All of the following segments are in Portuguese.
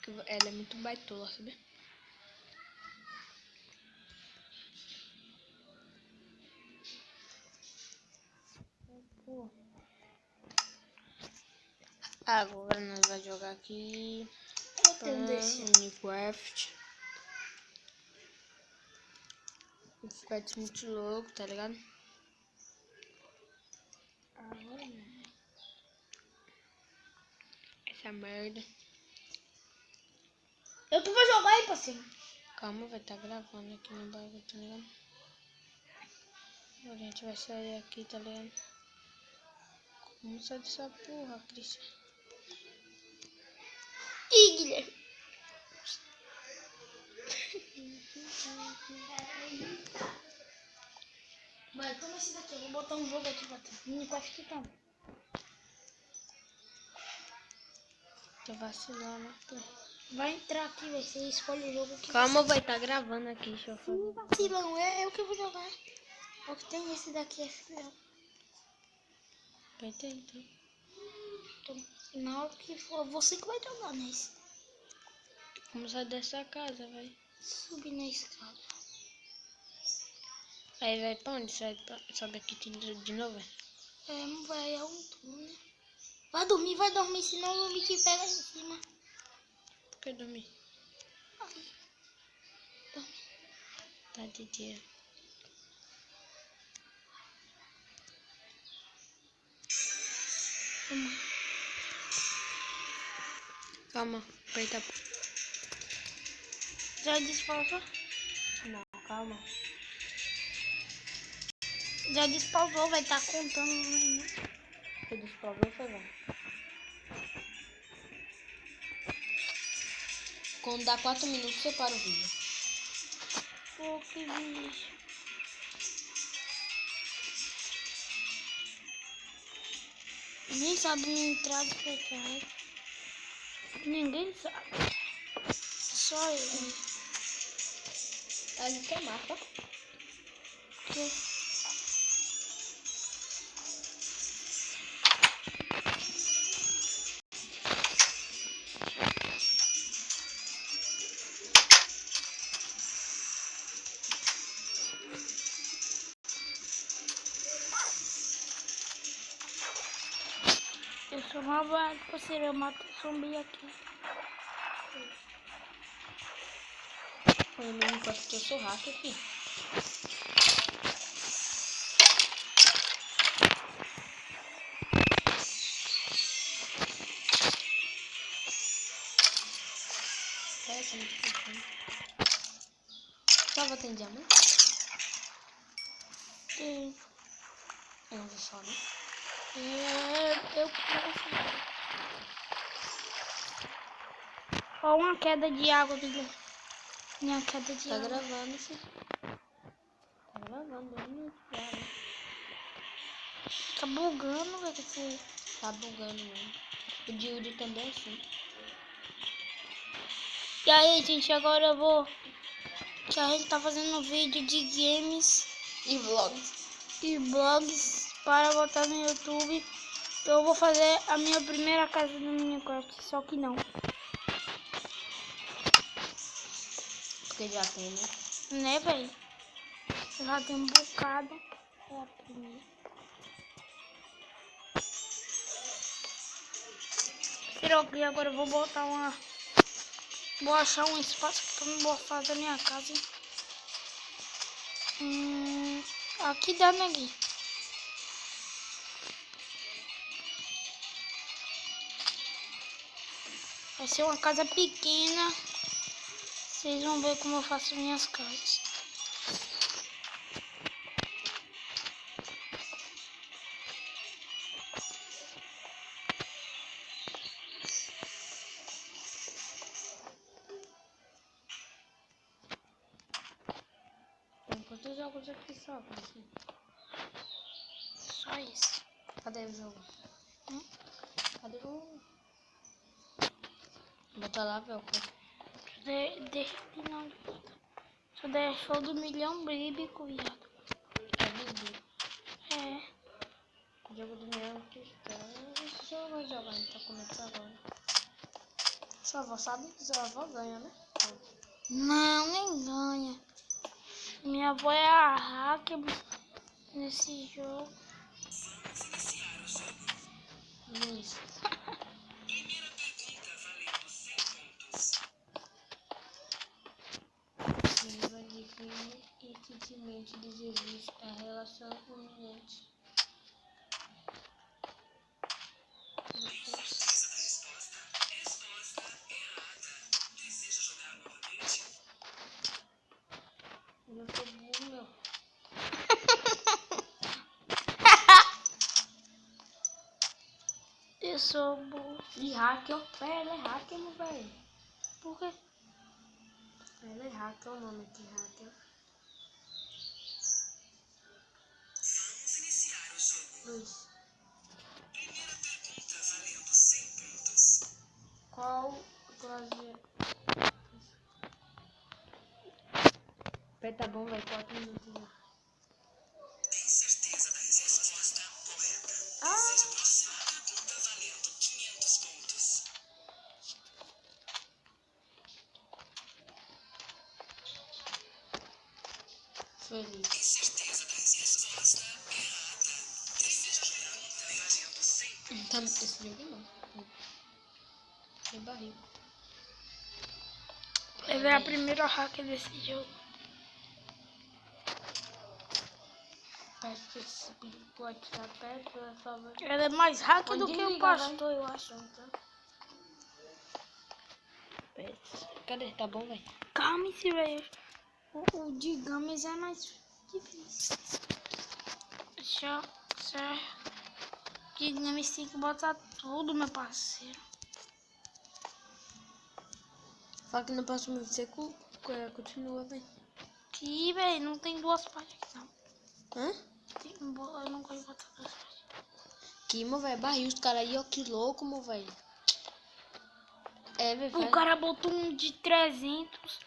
Porque ela é muito baitola, sabe? Agora nós vamos jogar aqui. Eu tenho desse. Minecraft. Os pets muito louco, tá ligado? Agora não. Essa merda. Tu vai jogar aí, parceiro? Calma, vai estar gravando aqui no bagulho, tá ligado? Agora a gente vai sair aqui, tá ligado? Como sai dessa porra, Cristian? Ih, Guilherme. Vai, toma esse daqui. Eu vou botar um jogo aqui pra tu. Minecraft que tá. Tô vacilando, pô. Vai entrar aqui, vai. Você escolhe o jogo que Calma, vai estar gravando aqui, deixa eu fazer. vacilão, é o que eu vou jogar. O que tem esse daqui é filhão. Vai ter, então. Na hora que for, você que vai jogar nesse. Vamos sair dessa casa, vai. Subir na escada. Aí vai pra onde? Sobe aqui de novo? Não vai, é um túnel. Vai dormir, senão o zumbi te pega em cima. Por que dormir? Dorme. Tá de dia. Calma, aperta. Já despausou? Não, calma. Já despausou, vai estar contando no minuto. Você despausou, foi bom. Quando dá 4 minutos, você para o vídeo. Pô, que bicho. Nem sabe minha entrada secreta. Ninguém sabe. Só eu. A gente quer mapa. Porque eu sou malvado, parceiro. Eu mato zumbi aqui. Eu não encosto que eu sou hacker, filho. Essa é muito difícil. Só tem diamante? Tem. Eu não só, né? Eu posso. Ó, uma queda de água, Guilherme. Minha queda de Tá água. gravando, filho. Tá gravando, 2 minutos já, né? Tá bugando, velho. Esse... Tá bugando mesmo. O de Yuri também é assim. E aí, gente, agora eu vou... Que a gente tá fazendo um vídeo de games E vlogs. e blogs para botar no YouTube. Eu vou fazer a minha primeira casa no Minecraft, só que não. Porque já tem, né? Né, velho? Já tem um bocado. É a primeira. Será que agora eu vou botar uma... Vou achar um espaço pra me botar fazer a minha casa. Aqui dá, né, Gui? Vai ser uma casa pequena. Vocês vão ver como eu faço minhas casas. Tem quantos jogos aqui só, assim? Só isso. Cadê o jogo? Cadê o... Bota lá, velcro. Deixa aqui não. Só deixou do milhão bíblico, viado. É vídeo. É. Jogo do milhão cristão. Esse jogo vai jogar, a gente tá começando agora. Sua avó sabe que sua avó ganha, né? Não, nem ganha. Minha avó é a hacker nesse jogo. Isso. Nível de crime e sentimento de Jesus, a relação iminente. Eu tô burro, meu. Eu sou burro. E hacker, ela é hacker, meu velho. Por quê? Ela é hacker, o nome aqui, hacker. Vamos iniciar o jogo. Luiz, Primeira pergunta valendo 100 pontos. qual Brasil? Pé, tá bom, vai 4 minutos já. Tem certeza da resposta correta? Ah! Seja a próxima pergunta valendo 500 pontos. Feliz. Tem certeza da resposta errada? Deseja jogar a pergunta valendo 100 pontos. Tá, esse jogo não. É barriga. Ela é a primeira hacker desse jogo. Parece que esse pode estar perto, ela só vai. Ela é mais hacker do Pode que o ligar, pastor, eu acho. Cadê? Tá bom, velho? Calma-se, velho. O de Games é mais difícil. Deixa eu... Certo. De Games tem que botar tudo, meu parceiro. Fala que no próximo vídeo você continua, velho. Aqui, velho, não tem duas partes aqui, não. Hã? Eu não gosto de botar duas partes. Que, meu velho, barril os caras aí, ó, que louco, meu velho. É, velho, O cara botou um de 300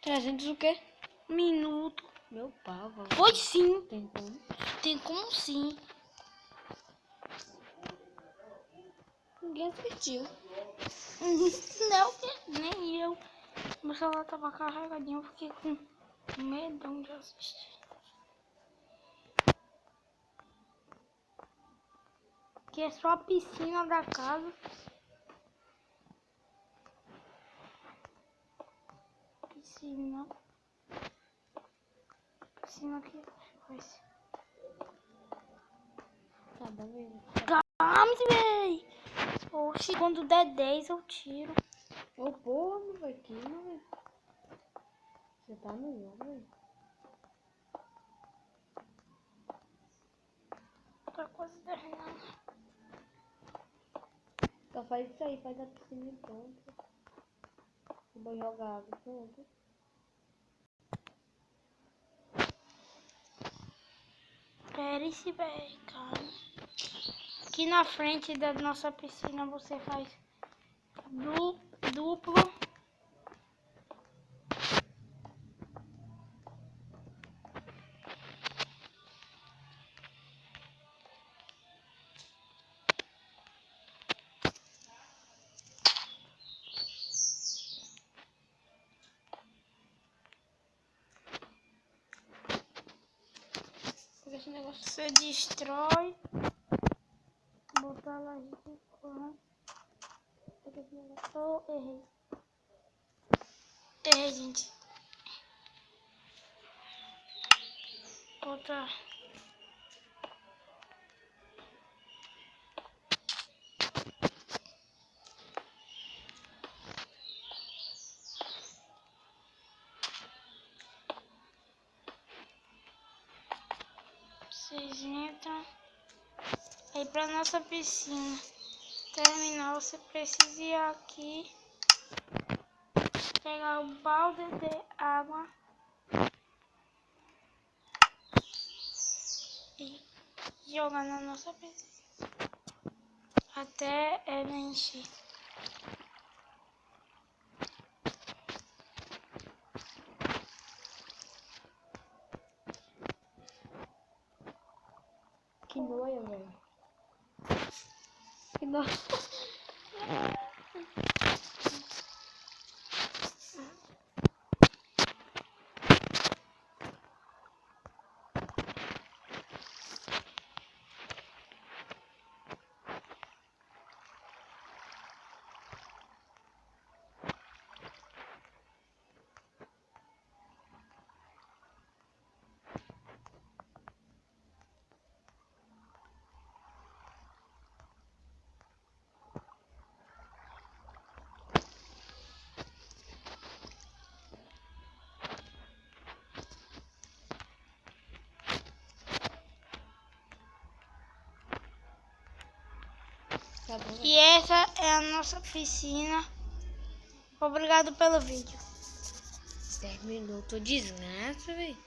300 o quê? minutos. Meu pau, velho. Foi sim. Tem como? Tem como sim. Ninguém assistiu. Não, nem eu. Meu celular tava carregadinho, eu fiquei com medo de assistir. Que é só a piscina da casa. Piscina. Piscina aqui. Vai ser. Tá bom, velho. Calma, véi. Oxi, quando der 10 eu tiro. Ô, porra, meu velho, que, meu velho. Você tá no jogo, velho. Tá quase terminando. Só faz isso aí, faz a piscina e pronto. Eu vou jogar água, pronto. Espere-se, véi, calma. Aqui na frente da nossa piscina você faz duplo. Esse negócio. Você destrói. Botar lá de forma. Oh, errei. Errei, gente. Botar. Vocês entram. Aí pra nossa piscina terminar, você precisa ir aqui. Pegar o balde de água. E jogar na nossa piscina. Até ela encher. Que noia, velho. Que noia. Tá bom. E essa é a nossa piscina. Obrigado pelo vídeo. 10 minutos, desgraça, velho.